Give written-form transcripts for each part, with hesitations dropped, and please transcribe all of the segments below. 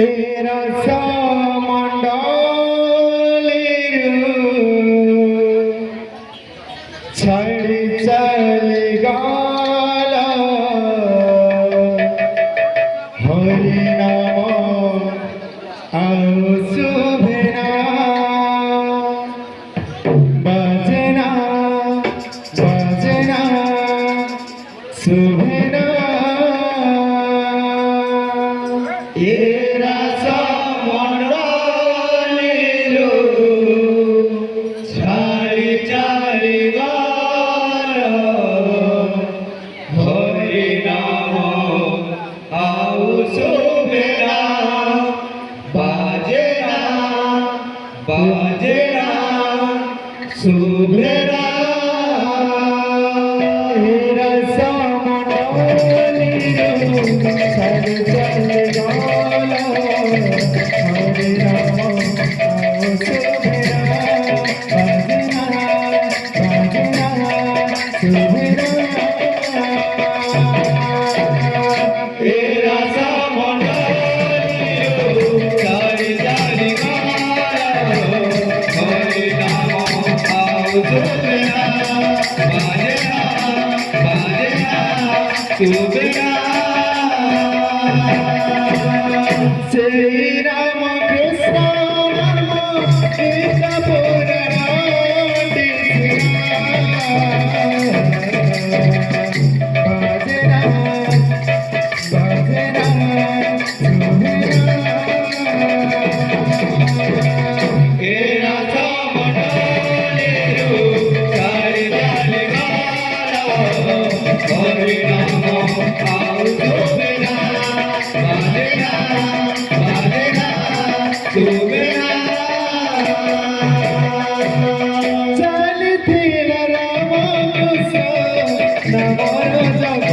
এরা মণ্ডলের ছাড়ি চলে গেল হরি নাম আও শুভে না বাজনা বাজনা শুভে না এরা মণ্ডলের ছাড়ি চলে গেল হরি নাম আও শুভে না বাজনা বাজনা শুভে না এরা মণ্ডলের ছাড়ি চলে গেল হরি নাম আও শুভে না বাজনা বাজনা শুভে না এরা মণ্ডলের ছাড়ি চলে গেল হরি নাম আও শুভে না বাজনা বাজনা শুভে না শ্রী রাম কৃষ্ণ নাম কৃষ্ণ পুরাণ বাজনা বাজনা শুভে না এরা মণ্ডলের ছাড়ি চলে গেল হরি নাম আও শুভে না বাজনা বাজনা শুভে না চলিছিল রাম কৃষ্ণ নামর জগ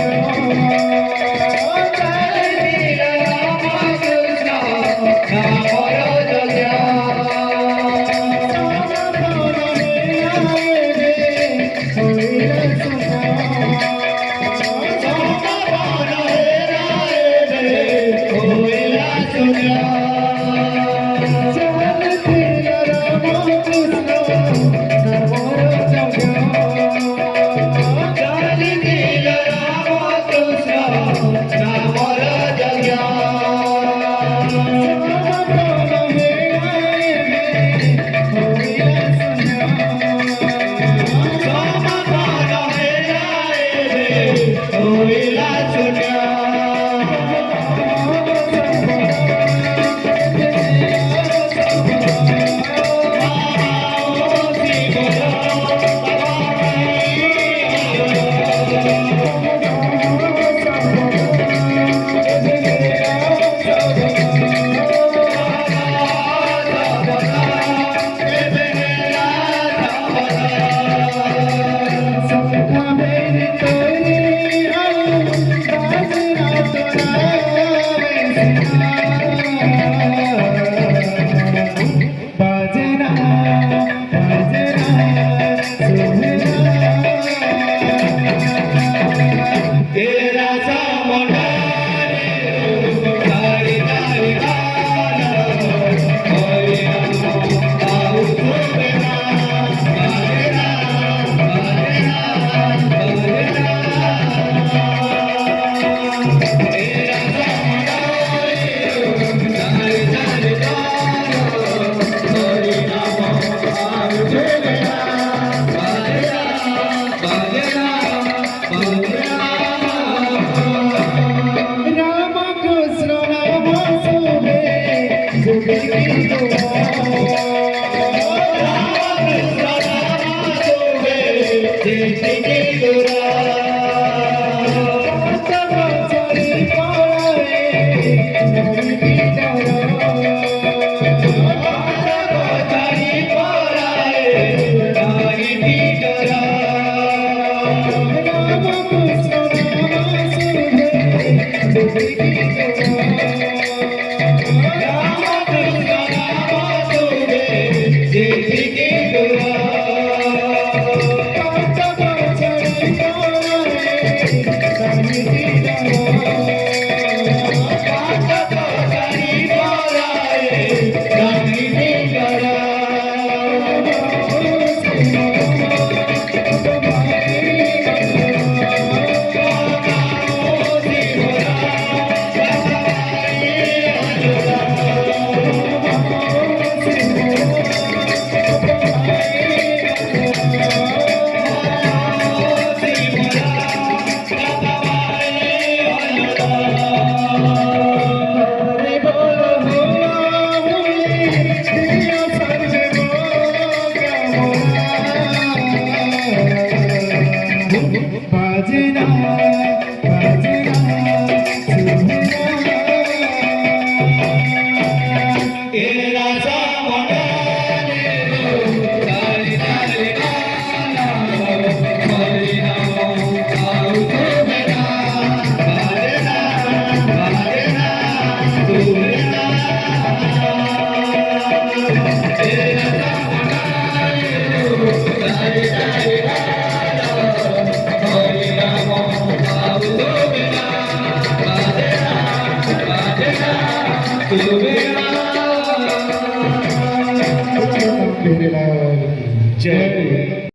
চলিছিল রাম কৃষ্ণ নামর জগ Rama Krishna Rama हे राजा म्हणाले तारी तारी नाना हरी नाम आऊ तो बेटा बाजना बाजना तुरना हे राजा म्हणाले तारी तारी नाना हरी नाम आऊ तो बेटा बाजना बाजना तुरना